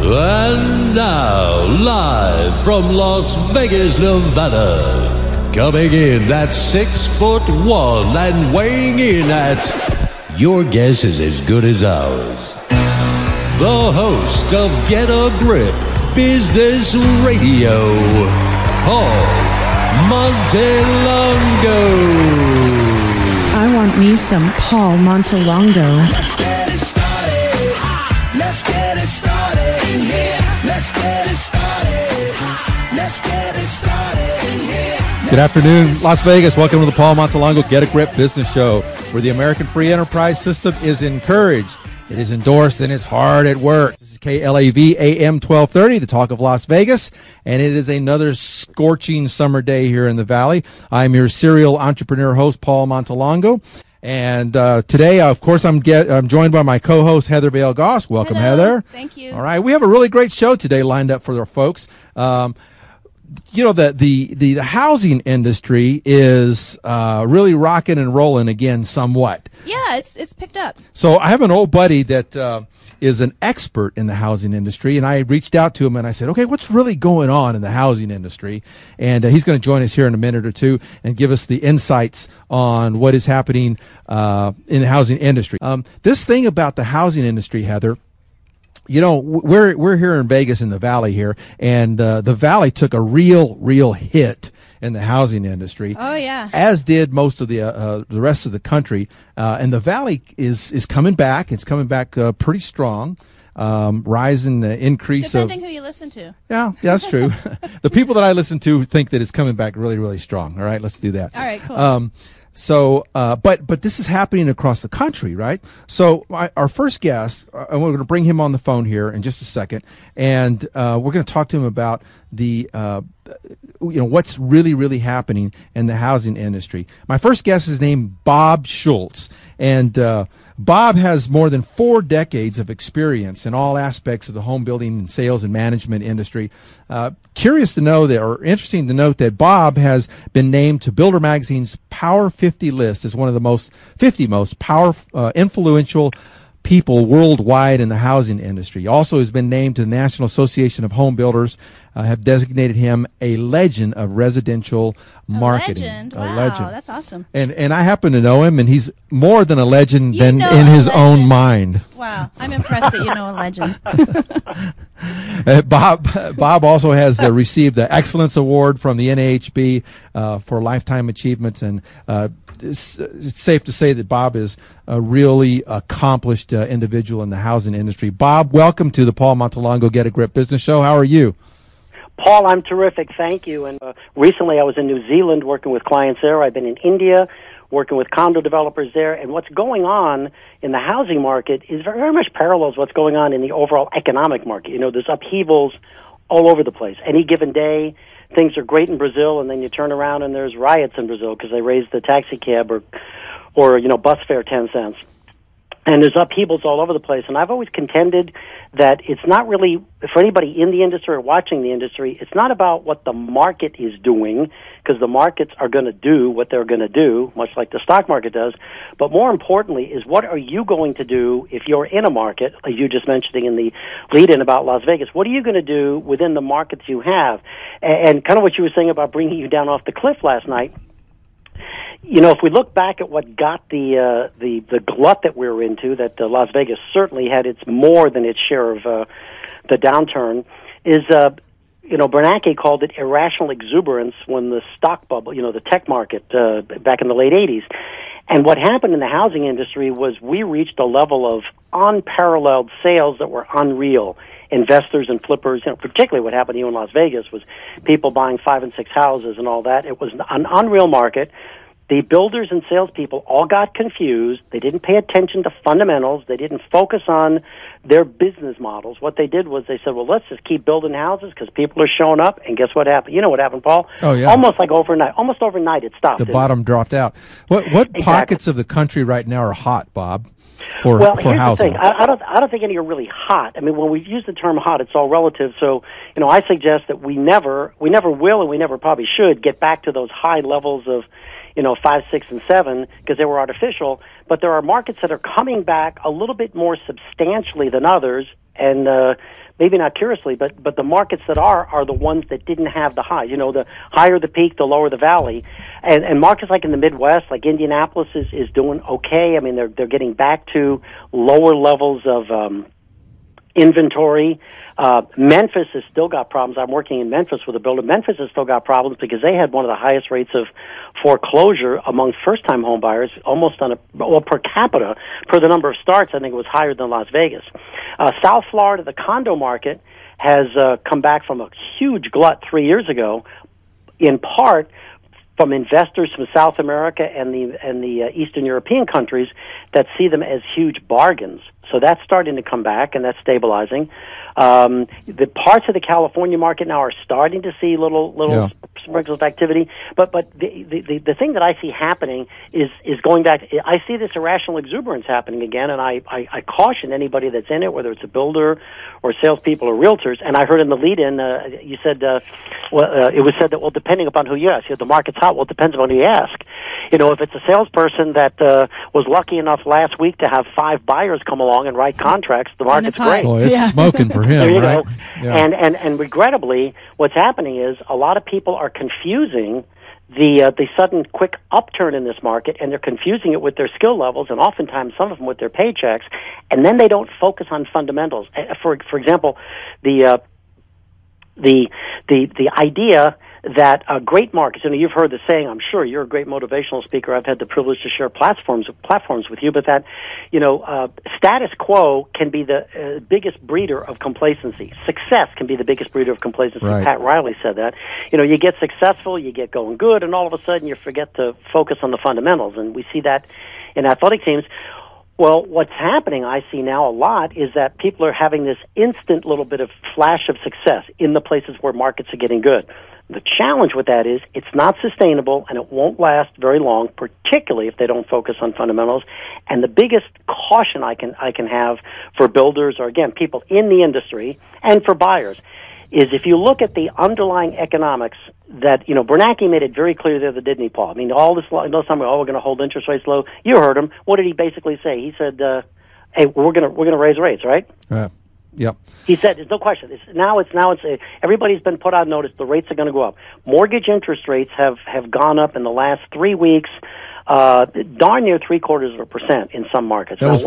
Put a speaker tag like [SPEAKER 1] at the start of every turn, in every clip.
[SPEAKER 1] And now, live from Las Vegas, Nevada, coming in at 6'1" and weighing in at, your guess is as good as ours, the host of Get a Grip Business Radio, Paul Montelongo.
[SPEAKER 2] I want me some Paul Montelongo.
[SPEAKER 3] Let's get it started. Let's get it started in here. Let's get it started. Let's get it started in here.
[SPEAKER 4] Good afternoon, Las Vegas. Welcome to the Paul Montelongo Get a Grip Business Show, where the American free enterprise system is encouraged, it is endorsed, and it's hard at work. This is KLAV AM 1230, the talk of Las Vegas, and it is another scorching summer day here in the Valley. I'm your serial entrepreneur host, Paul Montelongo. And today, of course, I'm joined by my co-host, Heather Vale-Goss. Welcome,
[SPEAKER 5] Hello.
[SPEAKER 4] Heather.
[SPEAKER 5] Thank you.
[SPEAKER 4] All right, we have a really great show today lined up for our folks. You know, the housing industry is really rocking and rolling again somewhat.
[SPEAKER 5] Yeah, it's picked up.
[SPEAKER 4] So I have an old buddy that is an expert in the housing industry, and I reached out to him and I said, okay, what's really going on in the housing industry? And he's going to join us here in a minute or two and give us the insights on what is happening in the housing industry. This thing about the housing industry, Heather, you know, we're here in Vegas in the Valley here, and the Valley took a real hit in the housing industry.
[SPEAKER 5] Oh yeah.
[SPEAKER 4] As did most of the rest of the country, and the Valley is coming back. It's coming back pretty strong. Rise and increase
[SPEAKER 5] Depending who you listen to.
[SPEAKER 4] Yeah, that's true. The people that I listen to think that it's coming back really strong. All right, let's do that.
[SPEAKER 5] All right, cool.
[SPEAKER 4] But this is happening across the country, right? So our first guest, and we're going to bring him on the phone here in just a second, and we're going to talk to him about the, what's really happening in the housing industry. My first guest is named Bob Schultz, and Bob has more than 4 decades of experience in all aspects of the home building and sales and management industry. Curious to know that, or interesting to note that Bob has been named to Builder Magazine's Power 50 list as one of the 50 most influential people worldwide in the housing industry. Also has been named to the National Association of Home Builders, have designated him a legend of residential marketing.
[SPEAKER 5] Legend?
[SPEAKER 4] A
[SPEAKER 5] Wow,
[SPEAKER 4] legend.
[SPEAKER 5] that's awesome.
[SPEAKER 4] And I happen to know him, and he's more than a legend
[SPEAKER 5] You
[SPEAKER 4] than
[SPEAKER 5] know
[SPEAKER 4] in
[SPEAKER 5] a
[SPEAKER 4] his own
[SPEAKER 5] legend.
[SPEAKER 4] mind.
[SPEAKER 5] Wow, I'm impressed that you know a legend.
[SPEAKER 4] Bob also has received the Excellence Award from the NAHB for lifetime achievements, and it's safe to say that Bob is a really accomplished individual in the housing industry. Bob, welcome to the Paul Montelongo Get a Grip Business Show. How are you?
[SPEAKER 6] Paul, I'm terrific. Thank you. And recently I was in New Zealand working with clients there. I've been in India working with condo developers there. And what's going on in the housing market is very much parallels what's going on in the overall economic market. You know, there's upheavals all over the place. Any given day, things are great in Brazil, and then you turn around and there's riots in Brazil because they raised the taxi cab or bus fare 10 cents. And there's upheavals all over the place. And I've always contended that it's not really, for anybody in the industry or watching the industry, it's not about what the market is doing, because the markets are going to do what they're going to do, much like the stock market does. But more importantly is, what are you going to do if you're in a market, like you just mentioning in the lead-in about Las Vegas? What are you going to do within the markets you have? And kind of what you were saying about bringing you down off the cliff last night, you know, if we look back at what got the glut that we were into, that Las Vegas certainly had more than its share of the downturn, is Bernanke called it irrational exuberance when the stock bubble, the tech market back in the late 80s. And what happened in the housing industry was we reached a level of unparalleled sales that were unreal. Investors and flippers, particularly what happened here in Las Vegas was people buying 5 and 6 houses and all that. It was an unreal market. The builders and salespeople all got confused. They didn't pay attention to fundamentals. They didn't focus on their business models. What they did was they said, well, let's just keep building houses because people are showing up. And guess what happened? You know what happened, Paul?
[SPEAKER 4] Oh, yeah.
[SPEAKER 6] Almost overnight it stopped.
[SPEAKER 4] The bottom dropped out. What
[SPEAKER 6] Exactly.
[SPEAKER 4] pockets of the country right now are hot, Bob, for
[SPEAKER 6] here's
[SPEAKER 4] housing?
[SPEAKER 6] The thing. I don't think any are really hot. I mean, when we use the term hot, it's all relative. So, I suggest that we never will, and we never probably should get back to those high levels of 5, 6, and 7 because they were artificial. But there are markets that are coming back a little bit more substantially than others, and maybe not curiously, but the markets that are the ones that didn't have the high. The higher the peak, the lower the valley. And markets like in the Midwest, like Indianapolis is doing okay. I mean, they're getting back to lower levels of inventory. Memphis has still got problems. I'm working in Memphis with a builder. Memphis has still got problems because they had one of the highest rates of foreclosure among first-time home buyers, almost per capita, per the number of starts. I think it was higher than Las Vegas. South Florida, the condo market has come back from a huge glut 3 years ago, in part from investors from South America and the Eastern European countries that see them as huge bargains. So that's starting to come back, and that's stabilizing. The parts of the California market now are starting to see little sprinkles of activity. But the thing that I see happening is going back. I see this irrational exuberance happening again, and I caution anybody that's in it, whether it's a builder or salespeople or realtors. And I heard in the lead-in, you said, it was said that, well, depending upon who you ask, the market's hot. Well, it depends upon who you ask. If it's a salesperson that was lucky enough last week to have 5 buyers come along and write contracts, the market's great.
[SPEAKER 4] Well, it's smoking for him,
[SPEAKER 6] there you
[SPEAKER 4] right?
[SPEAKER 6] go.
[SPEAKER 4] Yeah.
[SPEAKER 6] And regrettably, what's happening is a lot of people are confusing the sudden quick upturn in this market, and they're confusing it with their skill levels, and oftentimes some of them with their paychecks, and then they don't focus on fundamentals. For example, the idea that great markets, you've heard the saying, I'm sure you're a great motivational speaker. I've had the privilege to share platforms with you, but that, status quo can be the biggest breeder of complacency. Success can be the biggest breeder of complacency.
[SPEAKER 4] Right.
[SPEAKER 6] Pat Riley said that. You get successful, you get going good, and all of a sudden you forget to focus on the fundamentals, and we see that in athletic teams. Well, what's happening, I see now a lot, is that people are having this instant little bit of flash of success in the places where markets are getting good. The challenge with that is it's not sustainable and it won't last very long, particularly if they don't focus on fundamentals. And the biggest caution I can have for builders or, again, people in the industry and for buyers is if you look at the underlying economics that, Bernanke made it very clear there, didn't he, Paul? I mean, all this time, we're going to hold interest rates low. You heard him. What did he basically say? He said, hey, we're going to raise rates, right?
[SPEAKER 4] Yep.
[SPEAKER 6] He said, "There's no question. Everybody's been put on notice. The rates are going to go up. Mortgage interest rates have gone up in the last 3 weeks, darn near 0.75% in some markets.
[SPEAKER 4] That was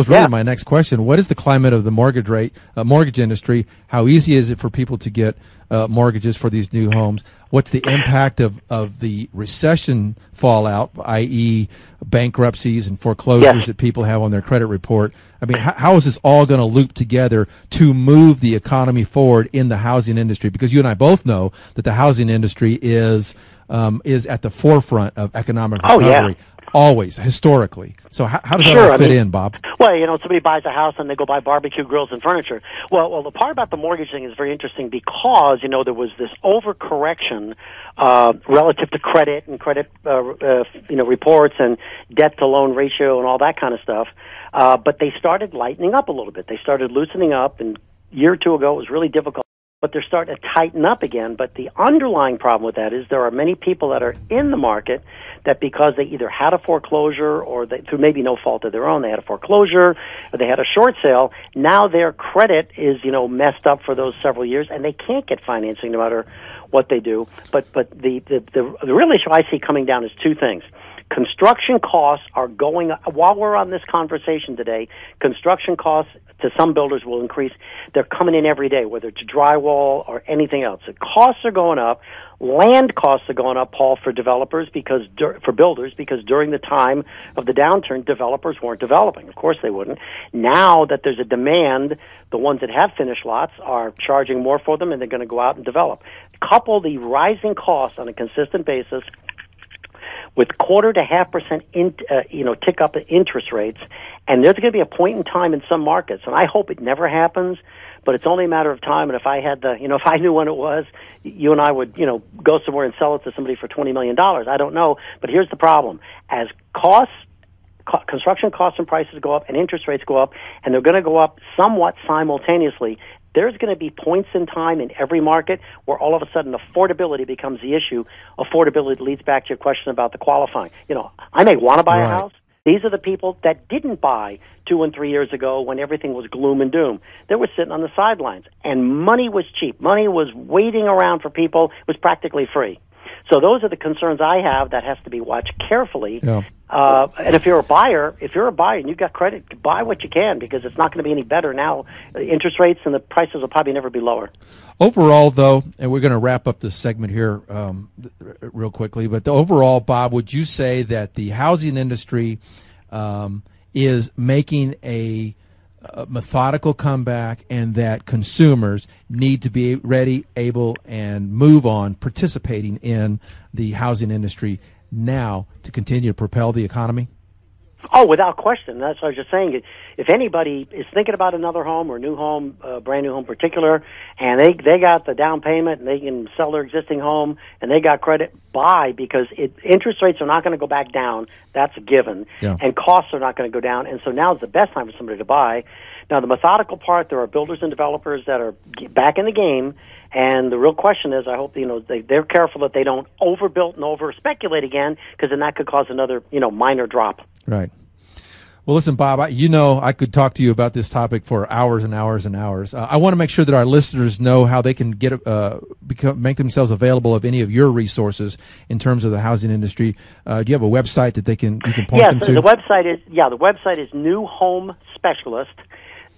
[SPEAKER 4] really my next question. What is the climate of the mortgage industry? How easy is it for people to get mortgages for these new homes? What's the impact of the recession fallout, i.e., bankruptcies and foreclosures that people have on their credit report? I mean, how is this all going to loop together to move the economy forward in the housing industry? Because you and I both know that the housing industry is at the forefront of economic recovery. Always, historically. So how does that all fit in, Bob?
[SPEAKER 6] Well, somebody buys a house and they go buy barbecue grills and furniture. Well, the part about the mortgage thing is very interesting because, there was this overcorrection relative to credit and credit, reports and debt-to-loan ratio and all that kind of stuff. But they started lightening up a little bit. They started loosening up, and a year or two ago it was really difficult. But they're starting to tighten up again. But the underlying problem with that is there are many people that are in the market that because they either had a foreclosure or through maybe no fault of their own, they had a foreclosure or they had a short sale, now their credit is, messed up for those several years and they can't get financing no matter what they do. But the real issue I see coming down is two things. Construction costs are going up. While we're on this conversation today, construction costs to some builders will increase. They're coming in every day, whether it's drywall or anything else. The costs are going up. Land costs are going up, Paul, for developers for builders, because during the time of the downturn, developers weren't developing. Of course they wouldn't. Now that there's a demand, the ones that have finished lots are charging more for them, and they're going to go out and develop. Couple the rising costs on a consistent basis with 0.25% tick up in interest rates, and there's going to be a point in time in some markets, and I hope it never happens, but it's only a matter of time. And if I had if I knew when it was, you and I would, go somewhere and sell it to somebody for $20 million. I don't know, but here's the problem: as construction costs and prices go up, and interest rates go up, and they're going to go up somewhat simultaneously, there's going to be points in time in every market where all of a sudden affordability becomes the issue. Affordability leads back to your question about the qualifying. I may want to buy a house. These are the people that didn't buy 2 and 3 years ago when everything was gloom and doom. They were sitting on the sidelines, and money was cheap. Money was waiting around for people. It was practically free. So those are the concerns I have that has to be watched carefully.
[SPEAKER 4] Yeah.
[SPEAKER 6] And if you're a buyer and you've got credit, buy what you can, because it's not going to be any better now. Interest rates and the prices will probably never be lower.
[SPEAKER 4] Overall, though, and we're going to wrap up this segment here real quickly, but overall, Bob, would you say that the housing industry is making a methodical comeback, and that consumers need to be ready, able, and move on participating in the housing industry now to continue to propel the economy?
[SPEAKER 6] Oh, without question. That's what I was just saying. If anybody is thinking about another home or new home, brand new home in particular, and they got the down payment and they can sell their existing home and they got credit, buy, because interest rates are not going to go back down. That's a given. Yeah. And costs are not going to go down. And so now is the best time for somebody to buy. Now, the methodical part, there are builders and developers that are back in the game. And the real question is, I hope they're careful that they don't overbuild and over speculate again, because then that could cause another minor drop.
[SPEAKER 4] Right. Well, listen, Bob, I could talk to you about this topic for hours and hours and hours. I want to make sure that our listeners know how they can make themselves available of any of your resources in terms of the housing industry. Do you have a website that you can point them to?
[SPEAKER 6] The website is New Home Specialist,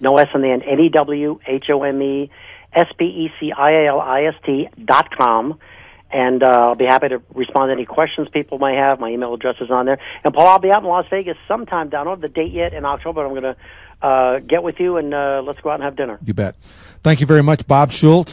[SPEAKER 6] no S on the end, NEWHOMESPECIALIST.com. And I'll be happy to respond to any questions people may have. My email address is on there. And, Paul, I'll be out in Las Vegas sometime down. I don't have the date yet in October, but I'm going to get with you, and let's go out and have dinner.
[SPEAKER 4] You bet. Thank you very much, Bob Schultz.